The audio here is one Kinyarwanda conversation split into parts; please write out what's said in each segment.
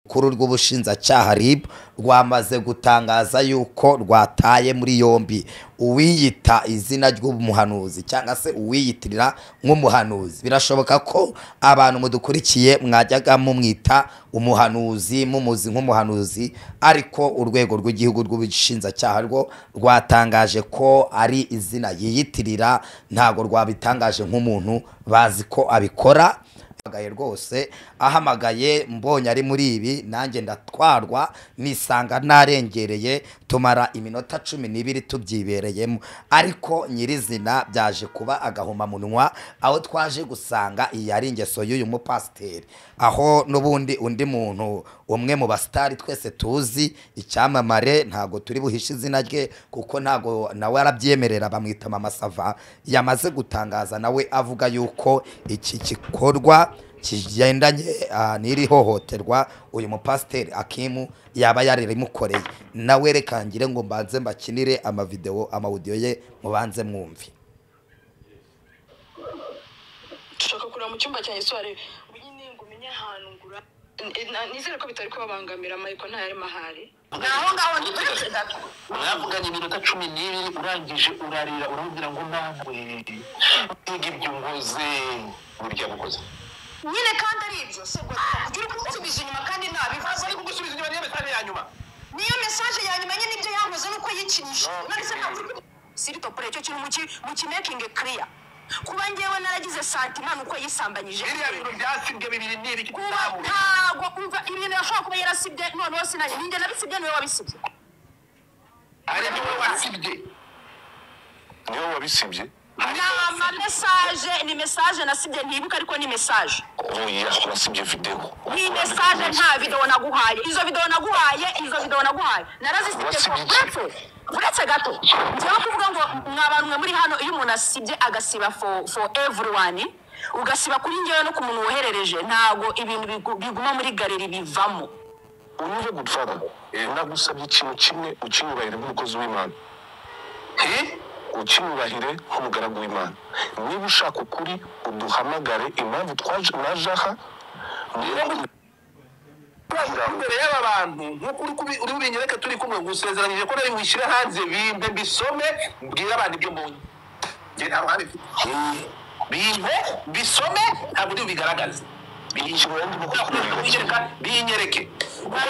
kuri rw'ubushinjacyaha RIB rwamaze gutangaza yuko rwataye muri yombi uwiyita izina ry'umuhanuzi cyangwa se uwiyitirira nk'umuhanuzi. Birashoboka ko abantu mudukurikiye mwajyaga mumwita umuhanuzi mumuzi nk'umuhanuzi, ariko urwego rw'igihugu rw'ubushinjacyaha rwo rwatangaje ko ari izina yiyitirira, ntago rwabitangaje nk'umuntu bazi ko abikora. Rwose ahamagaye mbonye ari muri ibi nanjye ndatwarwa nisanga narengereye, tumara iminota 12 tubyibereyemo, ariko nyirizina byaje kuba agahoma munwa aho twaje gusanga iyi ari ingeso y'uyu mupasiteri, aho nubundi undi muntu umwe mu bastari twese tuzi icyamamare, ntago turi buhishe izina rye kuko ntago nawe arabyemerera, bamwita Mama Sava, yamaze gutangaza nawe avuga yuko iki gikorwa kigendanye n'iri hohoterwa uyu mupasiteri Akimu yaba yaririmukoreye. Nawe reka ngire ngo mbanze mbakinire amaudio ye mubanze mwumvi. Tushaka kurira mu cyumba cyanjye soare nyine ngo umenye ahantu ngura nizere ko bitari kubabangamira amayiko nta yari mahari. Ngaho ndetse gato mwavuganye iminota 12 urangije urarira urabwira ngo nawe ibyo ngoze burya bukoze nyine kandi ari ibyo se ngo uri kugusubiza inyuma kandi nabivuze ari kugusubiza inyuma niyo message ya nyuma nyine nibyo yankoze nuko yikinisha nari se ntabwo siri topure cyo kintu mu making clear kuba ngewe naragize santima nuko yisambanyije iriya bintu byasibye bibiri nibi kitabu ntago umva ibintu yashaka kuba yarasibye none wose naje ninjye nabisibye niwe wabisibye ari niwe wasibye niwe wabisibye nama message nasibye ntibuka ariko ni message oya wasibye video ni message nta video naguhaye izo video naguhaye narazisibye uretse gato njyewe kuvuga ngo mwabantu muri hano iyo umuntu asibye agasiba for everyone ugasiba kuri ngewe no ku muntu woherereje, ntago ibintu biguma muri galeri bivamo. Unyuze gutfara nagusabye ikintu kimwe ukinyubahire nk'umukozi w'Imana, ukinyubahire nk'umugaragu w'Imana. Niba ushaka ukuri uduhamagare, impamvu twaje najaha imbere y'aba bantu nk'uko uri ubinyereka turi kumwe gusezeranyije ko nari wishyire hanze bimpe bisome mbwira abantu ibyo mbonye nge nta ruhande bimpe bisome ntabwo ndi bigaragaze binyereke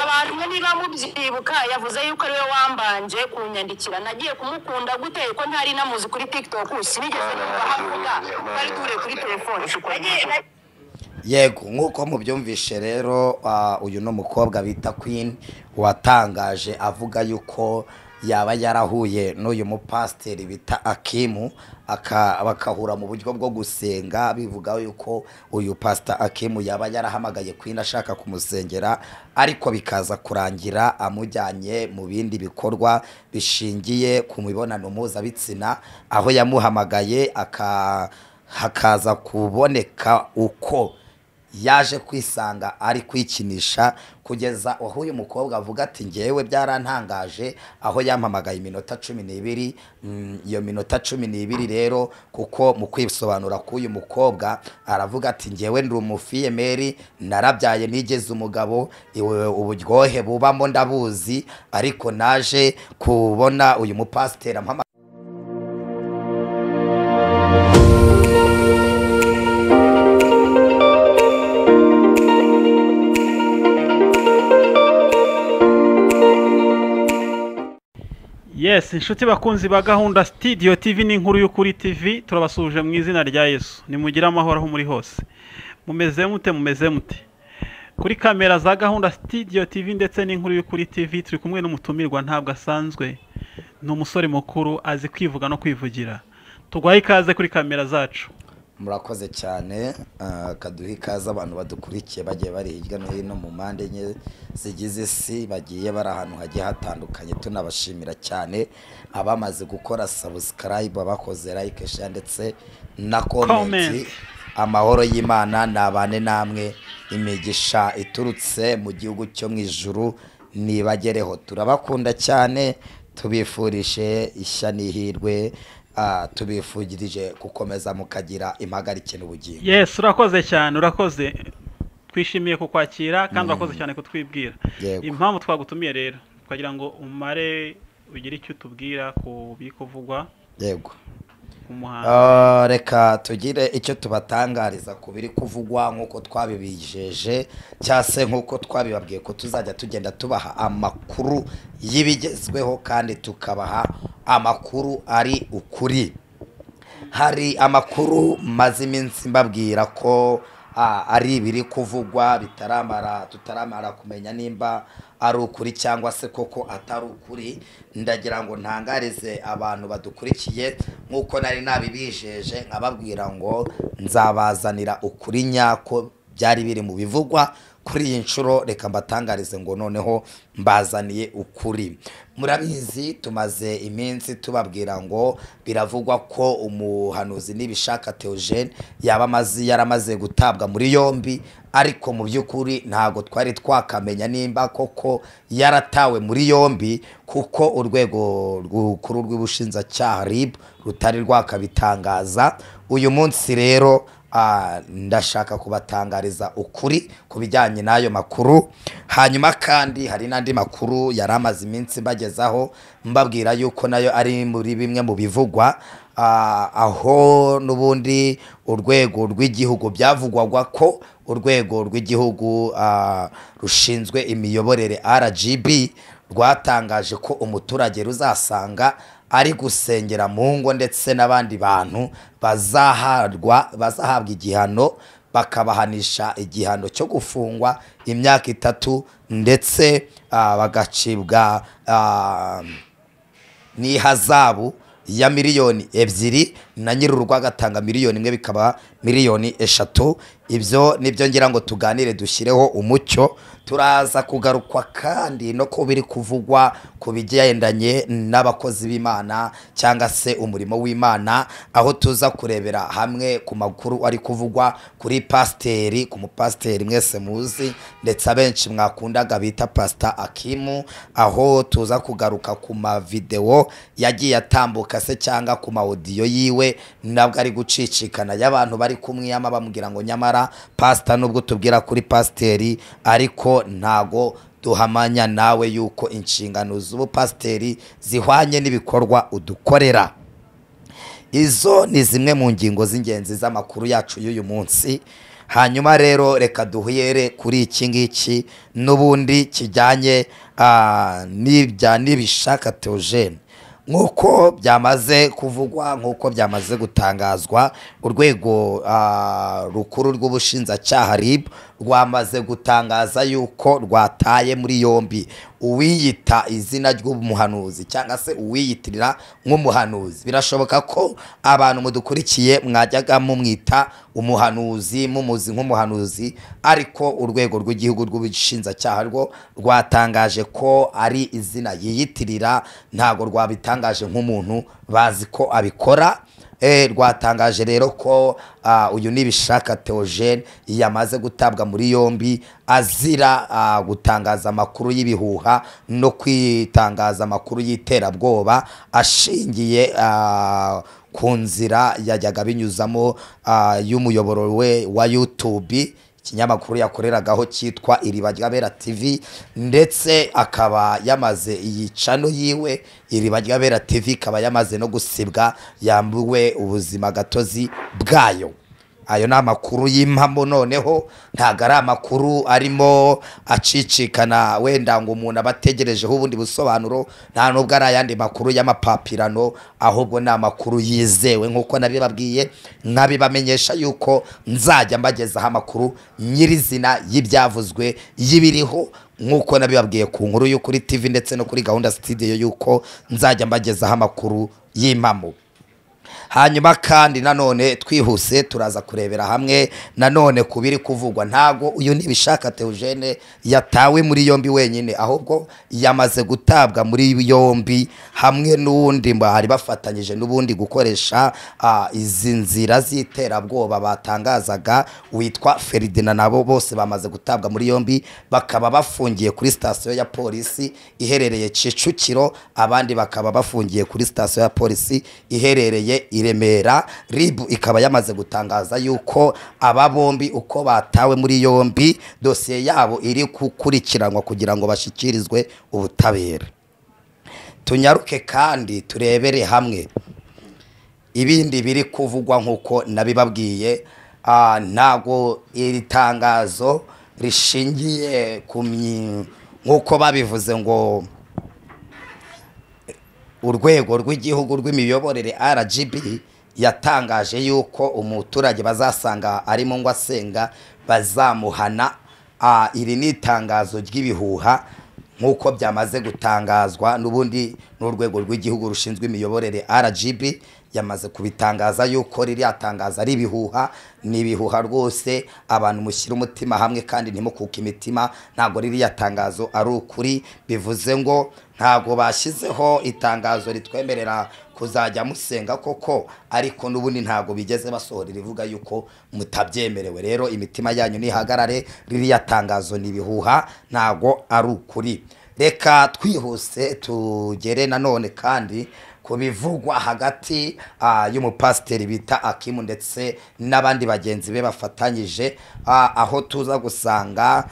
abantu niba mubyibuka yavuze yuko ariwe wambanje kunyandikira, nagiye kumukunda gute ko ntari namuzi kuri TikTok sinigeze kuhavuga bari ture kuri telefone. Yego nkuko mubyumvishe rero uyu no mukobwa bita Queen watangaje avuga yuko yaba yarahuye n'uyu mupasiteri bita Akimu bakahura mu buryo bwo gusenga, bivuga yuko uyu pastor Akimu yaba yarahamagaye Queen ashaka kumusengera, ariko bikaza kurangira amujyanye mu bindi bikorwa bishingiye ku mibonano mpuzabitsina, aho yamuhamagaye hakaza kuboneka uko yaje kwisanga ari kwikinisha, kugeza aho uyu mukobwa avuga ati ngewe byarantangaje aho yampamagaye iminota 12. Iyo minota 12 rero kuko mu kwisobanura k'uyu mukobwa aravuga ati ngewe ndi umufiyemeri narabyaye nigeze umugabo, uburyohe bubamo ndabuzi, ariko naje kubona uyu mupasiteri Yes, inshuti bakunzi ba Gahunda Studio TV n'inkuru y'ukuri TV, turabasuje mu izina rya Yesu. Nimugira amahoro aho muri hose. Mumeze mute? Kuri kamera za Gahunda Studio TV ndetse n'inkuru y'ukuri TV turi kumwe n'umutumirwa ntabwo asanzwe. Ni umusore mukuru azi kwivuga no kwivugira. Tugwaye ikaze kuri kamera zacu. Murakoze cyane, kaduha ikaze abantu badukurikiye bagiye bari hirya no hino mu mpande enye zigize isi, bagiye bari ahantu hagiye hatandukanye. Tunabashimira cyane abamaze gukora subscribe, abakoze like, share ndetse na comment. Amahoro y'Imana nabane namwe, imigisha iturutse mu gihugu cyo mu ijuru nibagereho. Turabakunda cyane, tubifurishe ishya n'ihirwe, tubifugirije gukomeza mukagira impagarike n'ubugingo. Yes, urakoze cyane, urakoze. twishimiye kukwakira kandi wakoze cyane kutwibwira. Yego. Impamvu twagutumiye rero twagira ngo umare ugire icyo tubwira ku bikuvugwa. Yego. Umuhanda. Reka tugire icyo tubatangariza ku biri kuvugwa nk'uko twabibijeje cyangwa se nk'uko twabibabwiye ko tuzajya tugenda tubaha amakuru y'ibigezweho kandi tukabaha amakuru ari ukuri. Hari amakuru maze iminsi mbabwira ko ari ibiri kuvugwa tutaramara kumenya nimba ari ukuri cyangwa se koko atari ukuri. Ndagira ngo ntangarize abantu badukurikiye nk'uko nari nabibijeje nkababwira ngo nzabazanira ukuri nyako byari biri mu bivugwa. Kuri iyi nshuro reka mbatangarize ngo noneho mbazaniye ukuri. Murabizi tumaze iminsi tubabwira ngo biravugwa ko umuhanuzi n'ibishaka Theogene yaramaze gutabwa muri yombi, ariko mu by'ukuri ntago twari twakamenya nimba koko yaratawe muri yombi kuko urwego rw'ukuru rw'ubushinjacyaha RIB rutari rwakabitangaza. Uyu munsi rero ndashaka kubatangariza ukuri ku bijyanye n'ayo makuru. Hanyuma kandi hari n'andi makuru yari amaze iminsi mbagezaho mbabwira yuko nayo ari muri bimwe mu bivugwa, aho n'ubundi urwego rw'igihugu byavugwaga ko urwego rw'igihugu rushinzwe imiyoborere RGB rwatangaje ko umuturage ruzasanga ari gusengera mu ngo ndetse n'abandi bantu bazahabwa igihano, bakabahanisha igihano cyo gufungwa imyaka 3 ndetse bagacibwa n'ihazabu ya miliyoni 2 na nyir'urugo agatanga miliyoni 1 bikaba miliyoni 3. Ibyo nibyo ngira ngo tuganire dushyireho umucyo. Turaza kugarukwa kandi no ko biri kuvugwa ku bigendanye n'abakozi b'Imana cyangwa se umurimo w'Imana, aho tuza kurebera hamwe ku makuru ari kuvugwa kuri pasiteri, ku mupasiteri mwese muzi ndetse abenshi mwakundaga bita Pastor Akimu, aho tuza kugaruka ku mavideo yagiye atambuka se cyangwa ku audio yiwe nabwo ari gucicikana y'abantu bari kumwiyama bamubwira ngo nyamara pastor nubwo tubwira kuri pasiteri ariko ntago duhamanya nawe yuko inshingano z'ubupasiteri zihwanye n'ibikorwa udukorera. Izo ni zimwe mu ngingo z'ingenzi z'amakuru yacu y'uyu munsi. Hanyuma rero reka duhere kuri iki ngiki n'ubundi kijyanye n'ibishaka Theogene. Nk'uko byamaze kuvugwa, nk'uko byamaze gutangazwa, urwego rukuru rw'ubushinjacyaha RIB rwamaze gutangaza yuko rwataye muri yombi uwiyita izina ry'umuhanuzi cyangwa se uwiyitirira nk'umuhanuzi. Birashoboka ko abantu mudukurikiye mwajyaga mumwita umuhanuzi, mumuzi nk'umuhanuzi, ariko urwego rw'igihugu rw'ubushinjacyaha rwo rwatangaje ko ari izina yiyitirira, ntago rwabitangaje nk'umuntu bazi ko abikora. Rwatangaje rero ko uyu nibishaka Theogene yamaze gutabwa muri yombi azira gutangaza amakuru y'ibihuha no kwitangaza amakuru y'iterabwoba ashingiye ku nzira yajyaga binyuzamo y'umuyoboro we wa YouTube, ikinyamakuru yakoreragaho cyitwa Ibyabavuzweho TV, ndetse akaba yamaze iyi channel yiwe Ibyabavuzweho TV akaba yamaze no gusibwa, yambuwe ubuzima gatozi bwayo. Ayo na makuru y'impamo noneho ntago ari amakuru arimo acicikana wenda ngo umuntu abategerejeho ubundi busobanuro, nta nubwo ari ayandi makuru y'amapapirano, ahubwo ni amakuru yizewe nk'uko nabibabwiye nkabibamenyesha yuko nzajya mbagezaho amakuru nyirizina y'ibyavuzwe y'ibiriho, nk'uko nabibabwiye ku nkuru yo kuri TV ndetse no kuri gahunda studio yuko nzajya mbagezaho amakuru y'impamo. Hanyuma kandi nanone twihuse turaza kurebera hamwe nanone kubiri kuvugwa. Ntago uyu nibishaka Theogene yatawe muri yombi wenyine, ahubwo yamaze gutabwa muri yombi hamwe n'undi bari bafatanyije n'ubundi gukoresha izi nzira z'iterabwoba batangazaga witwa Ferdinand. Nabo bose bamaze gutabwa muri yombi, bakaba bafungiye kuri station ya polisi iherereye Kicukiro, abandi bakaba bafungiye kuri station ya polisi iherereye i Remera. RIB ikaba yamaze gutangaza yuko aba bombi uko batawe muri yombi dosiye yabo iri gukurikiranwa kugira ngo bashyikirizwe ubutabera. Tunyaruke kandi turebere hamwe ibindi biri kuvugwa nk'uko nabibabwiye. Ntago iri tangazo rishingiye ku nk'uko babivuze ngo urwego rw'igihugu rw'imiyoborere RGB yatangaje yuko umuturage bazasanga arimo ngo asenga bazamuhana. Iri ni itangazo ry'ibihuha nk'uko byamaze gutangazwa n'ubundi n'urwego rw'igihugu rushinzwe imiyoborere RGB yamaze kubitangaza yuko ririya tangaza ari ibihuha. Ni ibihuha rwose, abantu mushyira umutima hamwe kandi ntimukuke imitima, ntago ririya tangazo ari ukuri. Bivuze ngo ntago bashyizeho itangazo ritwemerera kuzajya musenga koko, ariko n'ubundi ntago bigeze basohora rivuga yuko mutabyemerewe. Rero imitima yanyu nihagarare, ririya tangazo ni ibihuha, ntago ari ukuri. Reka twihuse tugere nanone kandi kubivugwa hagati y'umupasiteri bita Akimu ndetse n'abandi bagenzi be bafatanyije, aho tuza gusanga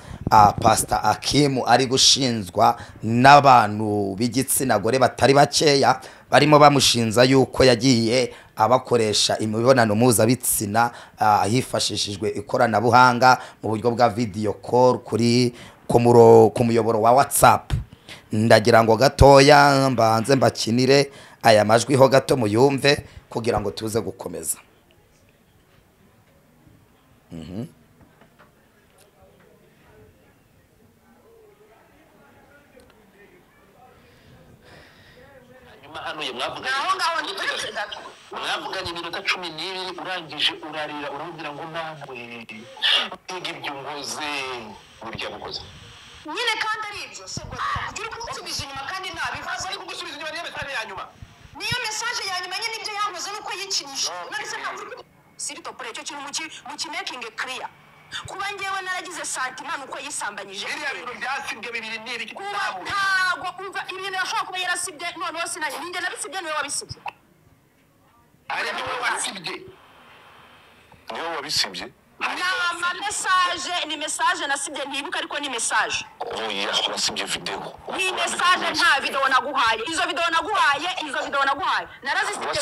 Pastor Akimu ari gushinzwa n'abantu b'igitsina gore batari bakeya, barimo bamushinza yuko yagiye abakoresha imibonano mpuzabitsina hifashishijwe ikoranabuhanga mu buryo bwa video call ku muyoboro wa WhatsApp. Ndagira ngo gatoya mbanze mbakinire aya majwi ho gato muyumve kugira ngo tuze gukomeza. mwavuganye iminota 12 urangije urarira urambwira ngo nawe ibyo ngoze burya bukoze nyine kandi ari ibyo sibwo uri kugusubiza inyuma kandi nabivuze ari kugusubiza inyuma niyo message ya nyuma nyine nibyo yavuze nuko yikinisha nandise ntabwo sirito pure cyo kintu mu making clear kuba ngewe naragize santima nuko yisambanyije iriya bintu byasibye bibiri n'ibiki ntago umva ibintu yashobora kuba yarasibye none wose nanjye ninjye nabisibye niwe wabisibye ari niwe wasibye niwe wabisibye ni message nasibye ntibuka ariko ni message oya nasibye video ni message nta video naguhaye izo video naguhaye narazisibye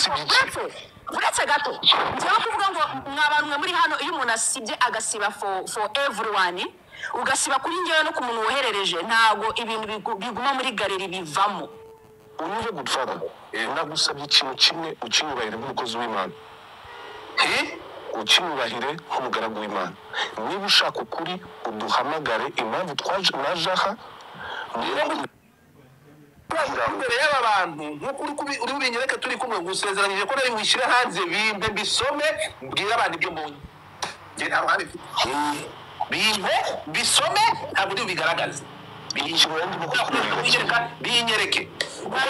uretse gato njyewe kuvuga ngo mwabantu mwe muri hano iyo umuntu asibye agasiba for everyone ugasiba kuri ngewe no ku muntu woherereje ntago ibintu biguma muri galeri bivamo. Unyuze gutfara nagusabye ikintu kimwe ukinyubahire nk'umukozi w'Imana ukinyubahire nk'umugaragu w'Imana. Niba ushaka ukuri uduhamagare impamvu twaje najaha imbere y'aba bantu nk'uko uri binyereka turi kumwe gusezeranyije ko nari wishyira hanze bimbe bisome mbwira abantu ibyo mbonye nge nta ruhande bimbe bisome ntabwo uri bigaragaze binyereke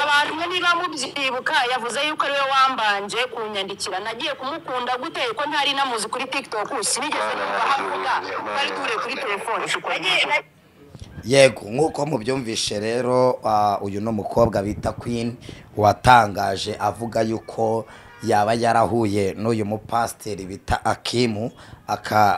abantu mwe niba mubyibuka yavuze yuko ariwe wambanje kunyandikira nagiye kumukunda gute ko ntari namuzi kuri TikTok sinigeze kuhavuga bari ture kuri telefone. Yego nk'uko mubyumvishe rero uyu no mukobwa bita Queen watangaje avuga yuko yaba yarahuye n'uyu mupasiteri bita Akimu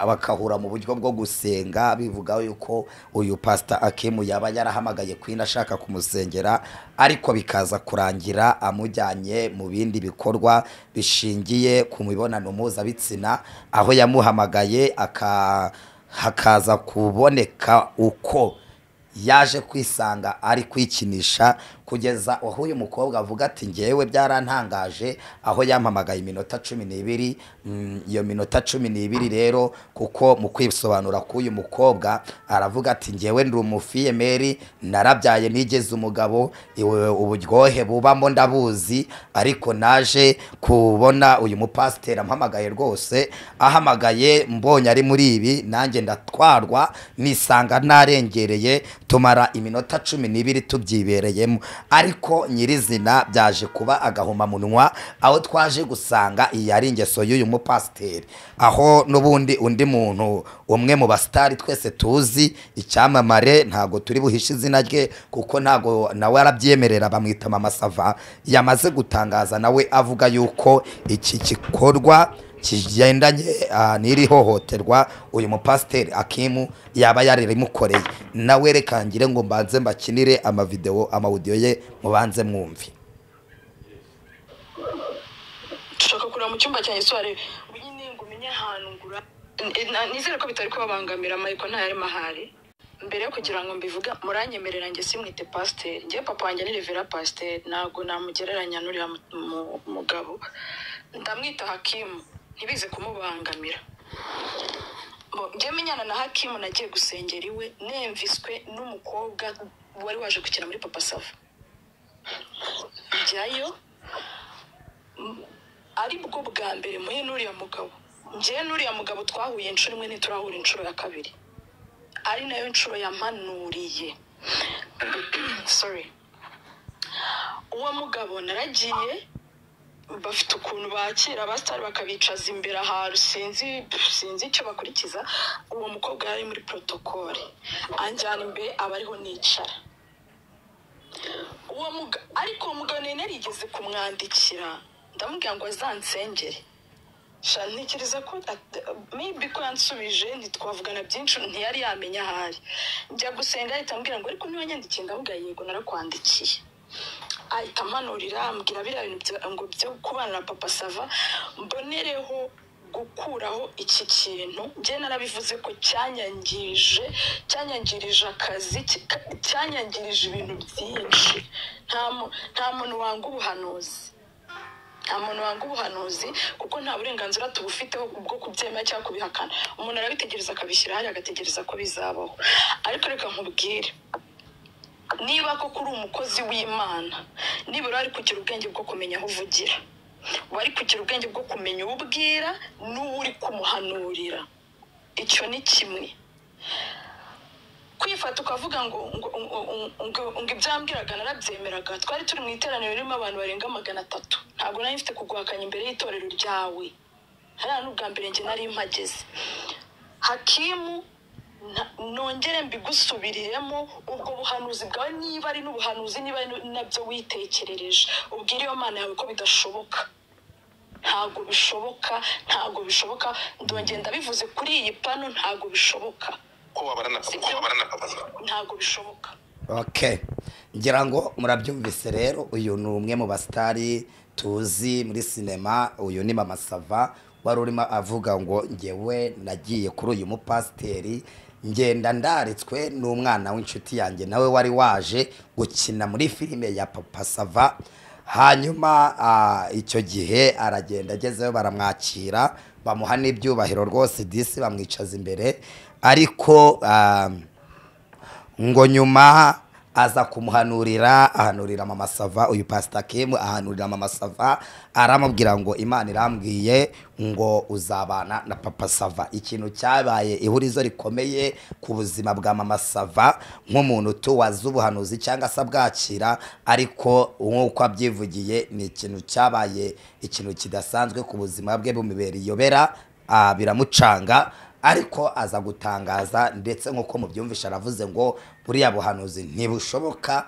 bakahura mu buryo bwo gusenga, bivuga yuko uyu Pastor Akimu yaba yarahamagaye Queen ashaka kumusengera, ariko bikaza kurangira amujyanye mu bindi bikorwa bishingiye ku mibonano mpuzabitsina, aho yamuhamagaye hakaza kuboneka uko yaje kwisanga ari kwikinisha, kugeza aho uyu mukobwa avuga ati ngewe byarantangaje aho yampamagaye iminota 12. Iyo minota 12 rero kuko mu kwisobanura k'uyu mukobwa aravuga ati ngewe ndi umufiyemeri narabyaye nigeze umugabo, uburyohe bubamo ndabuzi, ariko naje kubona uyu mupasiteri ampamagaye rwose ahamagaye mbonye ari muri ibi nanjye ndatwarwa nisanga narengereye tumara iminota 12 tubyibereyemo, ariko nyirizina byaje kuba agahoma munwa aho twaje gusanga iyi ari ingeso y'uyu mupasiteri, aho n'ubundi undi muntu umwe mu bastari twese tuzi icyamamare, ntago turi buhishe izina rye kuko ntago nawe arabyemerera, bamwita Mama Sava, yamaze gutangaza nawe avuga yuko iki gikorwa kigendanye n'iri hohoterwa uyu mupasiteri Akimu yaba yaririmukoreye. Nawe reka ngire ngo mbanze mbakinire amaudio ye mubanze mwumvi. Dushaka kurira mu cyumba cyanjye sware nyine ngo umenye ahantu ngura, nizere ko bitari kubabangamira Michael nta yari mahari. Mbere yo kugira ngo mbivuga muranyemerera njye simwite pasiteri, njye papa wanjye ni revera pasiteri, ntago namugereranya n'uriya mugabo, ndamwita Hakimu ntibize kumubangamira. Njye menyana na Hakimu nagiye gusengera iwe nemviswe n'umukobwa wari waje gukina muri Papa Sava. Njyayo ari bwo bwa mbere muhe n'uriya mugabo, njye n'uriya mugabo twahuye inshuro imwe ntiturahura inshuro ya kabiri, ari nayo inshuro yampanuriye. Sorry. Uwo mugabo naragiye, bafite ukuntu bakira abastari bakabicaza imbere ahantu sinzi icyo bakurikiza. Uwo mukobwa yari muri protocole anjyana imbere abariho nicara. Ariko uwo mugabo narigeze kumwandikira ndamubwira ngo azansengere, ntekereza ko maybe ko yansubije ntitwavugana byinshi, ntiyari yamenya ahari. Njya gusenga ahita ambwira ngo ariko niba nyandikiye, ndamubwira yego narakwandikiye. Ahita ampanurira ambwira biriya bintu ngo byo kubana na Papa Sava, mbonereho gukuraho iki kintu. Njye narabivuze ko cyanyangirije akazi, cyanyangirije ibintu byinshi. Nta muntu wanga ubuhanuzi, nta muntu wanga ubuhanuzi kuko nta burenganzira tubufiteho bwo kubyemera cyangwa kubihakana. Umuntu arabitegereza akabishyira hari agategereza ko bizabaho. Ariko reka nkubwire, niba ko kuri umukozi w'Imana, nibura ari kugira ubwenge bwo kumenya aho uvugira, wari kugira ubwenge bwo kumenya ubwira n'uri kumuhanurira. Icyo ni kimwe. Kwifata ukavuga ngo ibyambwiraga narabyemeraga. Twari turi mu iteraniro ririmo abantu barenga 300, ntabwo nari mfite kuguhakanya imbere y'itorero ryawe. Hariya n'ubwa mbere njye nari mpageze. Hakimu, nongere mbigusubiriremo, ubwo buhanuzi bwawe niba ari n'ubuhanuzi, niba ari nabyo witekerereje, ubwire iyo Mana yawe ko bidashoboka. Ntago bishoboka, ndongenda bivuze kuri iyi pano, ntago bishoboka. Ntago bishoboka. Okay, ngira ngo murabyumvise rero. Uyu ni umwe mu bastari tuzi muri sinema, uyu ni Mama Sava, wari urimo avuga ngo ngewe nagiye kuri uyu mupasiteri, ngenda ndaritswe n'umwana w'inshuti yanjye nawe wari waje gukina muri filime ya Papa Sava. Hanyuma icyo gihe aragenda, agezeyo baramwakira, bamuha n'ibyubahiro rwose, disi bamwicaza imbere. Ariko ngo nyuma aza ahanurira Mama Sava, uyu Pastor Kim ahanurira Mama Sava, aramubwira ngo Imana irambwiye ngo uzabana na Papa Sava. Ikintu cyabaye ihurizo rikomeye ku buzima bwa Mama Sava nk'umuntu tuwaza ubuhanuzi cyangwa se bwakira, ariko nk'uko abyivugiye ni ikintu cyabaye ikintu kidasanzwe ku buzima bwe, bumibera iyobera, biramucanga. Ariko aza gutangaza, ndetse nk'uko mubyumvisha aravuze ngo buriya buhanuzi ntibushoboka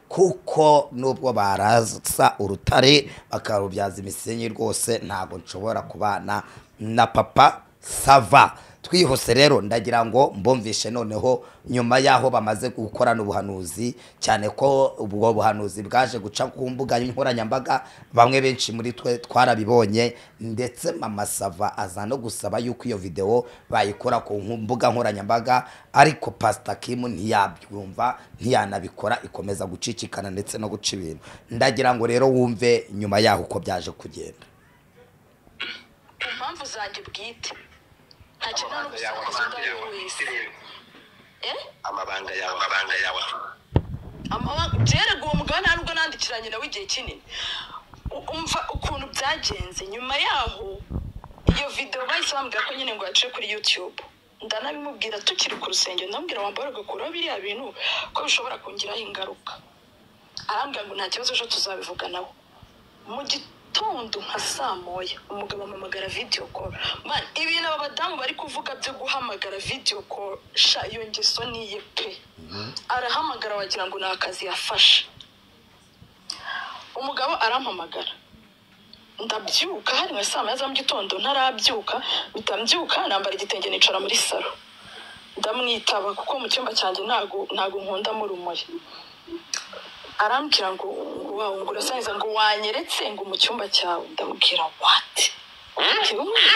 kuko nubwo barasa urutare bakarubyaza imisenyi, rwose ntabwo nshobora kubana na Papa Sava. Twihuse rero ndagira ngo mbumvishe noneho nyuma yaho bamaze gukorana ubuhanuzi, cyane ko ubwo buhanuzi bwaje guca ku mbuga nkoranyambaga, bamwe benshi muri twe twarabibonye, ndetse Mama Sava aza no gusaba yuko iyo video bayikora ku mbuga nkoranyambaga, ariko Pastor Kim ntiyabyumva, ntiyanabikora, ikomeza gucicikana ndetse no guca ibintu. Ndagira ngo rero wumve nyuma yaho uko byaje kugenda. Impamvu zanjye bwite amabanga yawe byerega uwo mugabo nta nubwo nandikiranye nawe igihe kinini. Umva ukuntu byagenze. Nyuma yaho iyo video bahise bambwira ko nyine ngo yaciye kuri YouTube. ndanabimubwira tukiri ku rusengero ndamubwira wambara ugakuraho biriya bintu ko bishobora kongeraho ingaruka. Arambwira ngo nta kibazo ejo tuzabivuga nawe. Mu gitondo nka saa moya umugabo ampamagara video call. Man, ibintu aba badamu bari kuvuga byo guhamagara video call sha iyo ngeso niye pe. Arahamagara wagira ngo ni akazi yafashe. Umugabo arampamagara ndabyuka hari nka saa moya za mu gitondo ntarabyuka bitambyuka nambara igitenge nicara muri salo ndamwitaba kuko mu cyumba cyanjye ntago nkunda mu rumuri. Arambwira ngo wawe ngo urasangiza ngo wanyeretse ngo mu cyumba cyawe. Ndamubwira what?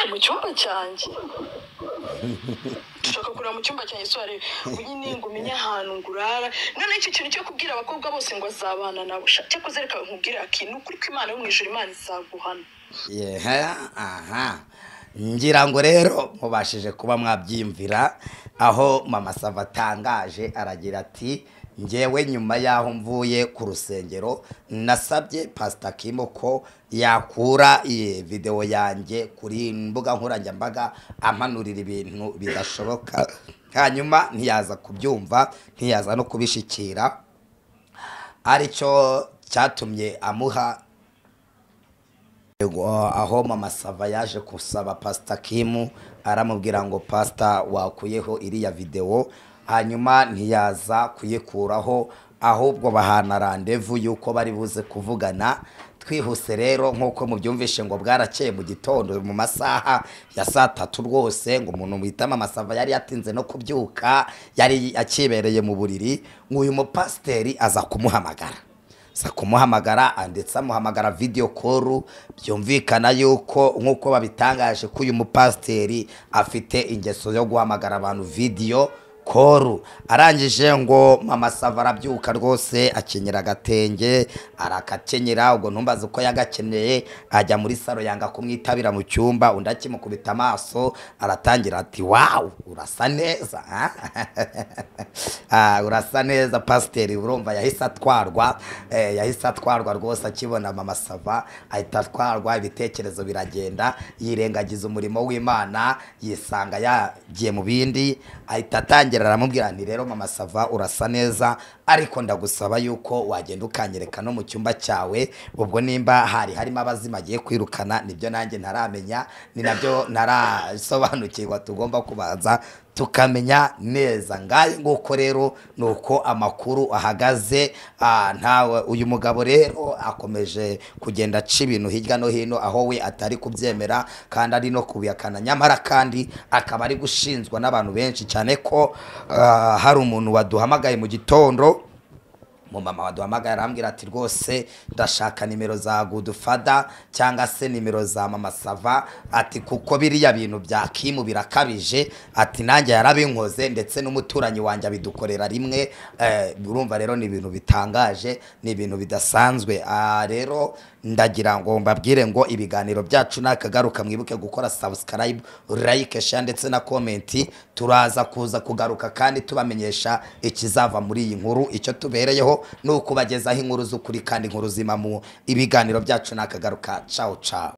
Mu cyumba cyanjye dushaka kurira mu cyumba cyanjye sware nyine ngo umenye ahantu ngurara. None iki kintu cyo kubwira abakobwa bose ngo azabana nabo cyo kuzereka nkubwira akintu kuri ko Imana yo mu ijuru Imana izaguhana. Aha ngira ngo rero mubashije kuba mwabyimvira aho mama Sava atangaje aragira ati ngewe nyuma yaho mvuye ku rusengero nasabye Pastor Kimo ko yakura video yanjye kuri mbuga nkoranyambaga ampanurira ibintu bidashoboka, hanyuma ntiyaza kubyumva ntiyaza no kubishikira, aricyo cyatumye amuha aho mama Sava yaje kusaba Pastor Kim aramubwira ngo Pastor wakuyeho iriya video, hanyuma ntiyaza kuyikuraho ahubwo bahana rendezvous yuko bari buze kuvugana. Twihuse rero nkuko mubyumvishe ngo bwarakeye mu gitondo mu masaha ya saa 3 rwose ngo umuntu wita mama Sava yari yatinze no kubyuka yari akibereye mu buriri nk'uyu mupasteri aza kumuhamagara ndetse amuhamagara video call. Byumvikana yuko nkuko babitangaje ko uyu mupasteri afite ingeso yo guhamagara abantu video call. Arangije ngo mama Sava arabyuka rwose akenyera agatenge arakakenyera, ubwo ntumbaze uko yagakeneye, ajya muri salo yanga kumwitabira mu cyumba, undi akimukubita amaso aratangira ati wow urasa neza urasa neza pasteri. Urumva yahise atwarwa rwose akibona mama Sava ahita atwarwa, ibitekerezo biragenda yirengagiza umurimo w'Imana yisanga yagiye mu bindi. Ahita atangira aramubwira nti rero mama Sava urasa neza, ariko ndagusaba yuko wagenda ukanyereka no mu cyumba cyawe. Ubwo nimba harimo abazima agiye kwirukana nibyo nanjye ntaramenya, ni nabyo ntarasobanukirwa, tugomba kubanza tukamenya neza. Ngaye nguko rero nuko amakuru ahagaze. Ntawe uyu mugabo rero akomeje kugenda aca ibintu hirya no hino aho we atari kubyemera kandi ari no kubiyakana, nyamara kandi akaba ari gushinzwa n'abantu benshi cyane ko hari umuntu waduhamagaye mu gitondo, mama waduhamagaye arambwira ati rwose ndashaka nimero za Godfather cyangwa se nimero za mama Sava, ati kuko biriya bintu bya Kimu birakabije, ati nanjye yarabinkoze ndetse n'umuturanyi wanjye abidukorera rimwe. Urumva rero ni ibintu bitangaje, ni ibintu bidasanzwe. Rero ndagira ngo mbabwire ngo ibiganiro byacu nakagaruka mwibuke gukora subscribe, like, share ndetse na comment. Turaza kuza kugaruka kandi tubamenyesha ikizava muri iyi nkuru. Icyo tubereyeho nuko bagezaho inkuru z'ukuri kandi inkuru zima mu ibiganiro byacu nakagaruka. Ciao ciao.